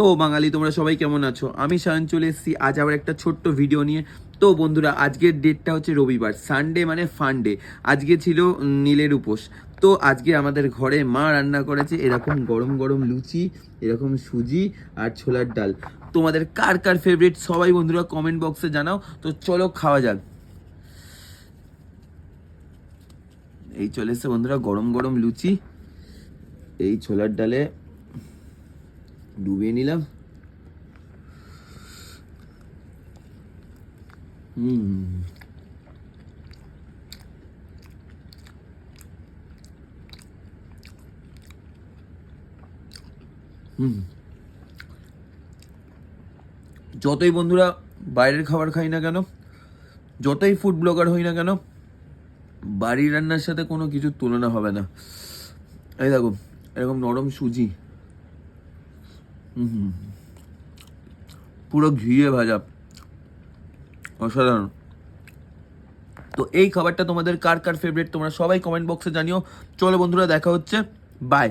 তো বাঙালি তোমরা সবাই কেমন আছো? আমি সায়ন চলে এসেছি আজ আবার একটা ছোট্ট ভিডিও নিয়ে। তো বন্ধুরা, আজকের ডেটটা হচ্ছে রবিবার, সানডে মানে ফান ডে। আজকে ছিল নীলের উপোস। তো আজকে আমাদের ঘরে মা রান্না করেছে এরকম গরম গরম লুচি, এরকম সুজি আর ছোলার ডাল। তোমাদের কার কার ফেভারিট সবাই বন্ধুরা কমেন্ট বক্সে জানাও। তো চলো খাওয়া যাক। এই চলে এসছে বন্ধুরা গরম গরম লুচি, এই ছোলার ডালে ডুবিয়ে নিলাম। যতই বন্ধুরা বাইরের খাবার খাই না কেন, যতই ফুড ব্লগার হই না কেন, বাড়ির রান্নার সাথে কোনো কিছুর তুলনা হবে না। এই দেখো এরকম নরম সুজি, পুরো ঘিয়ে ভাজা, অসাধারণ। তো এই খাবারটা তোমাদের কার কার ফেভারিট তোমরা সবাই কমেন্ট বক্সে জানিও। চলো বন্ধুরা, দেখা হচ্ছে, বাই।